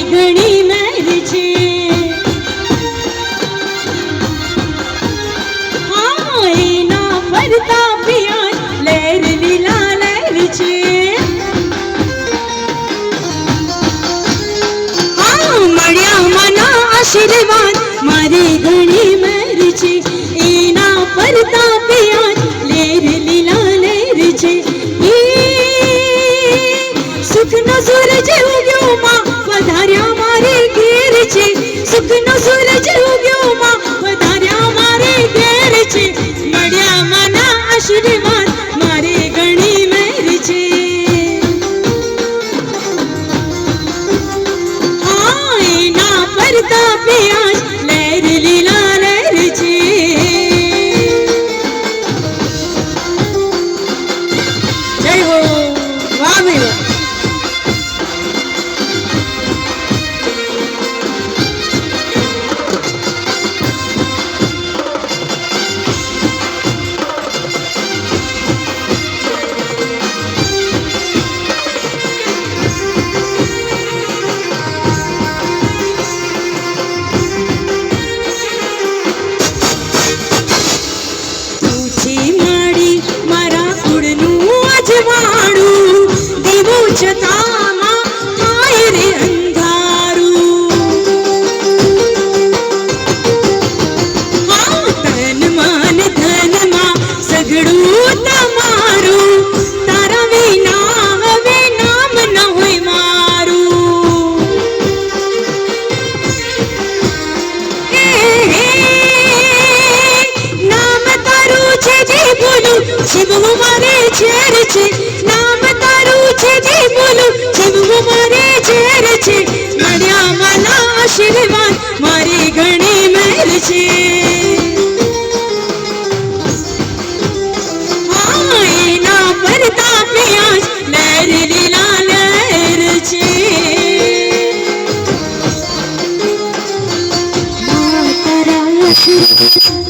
ઘણી મહેર છે હા એના ફરતા પિયા લહેર લીલા લહેર છે હા મળ્યા મના આશીર્વાદ મારી ઘણી મહેર છે એના ફરતા પિયા લહેર લીલા લહેર છે સુખનો સૂરજ ઉગ્યો માં વધાર્યા મારે ઘેર છે સુખનો સૂરજ ઉગ્યો માં વધાર્યા મારે ઘેર છે મળ્યા મના આશીર્વાદ મારે ઘણી મહેર છે હા એના ફરતા પિયાસ લહેર લીલા લહેર છે જય હો વાહ ભાઈ વાહ જીવવું મારે ઝેર છે નામ તારું છે જે બોલું જીવવું મારે ઝેર છે મળ્યા મના આશીર્વાદ મારી ઘણી મહેર છે હા એના ફરતા પિયાસ લહેર લીલા લહેર છે તારા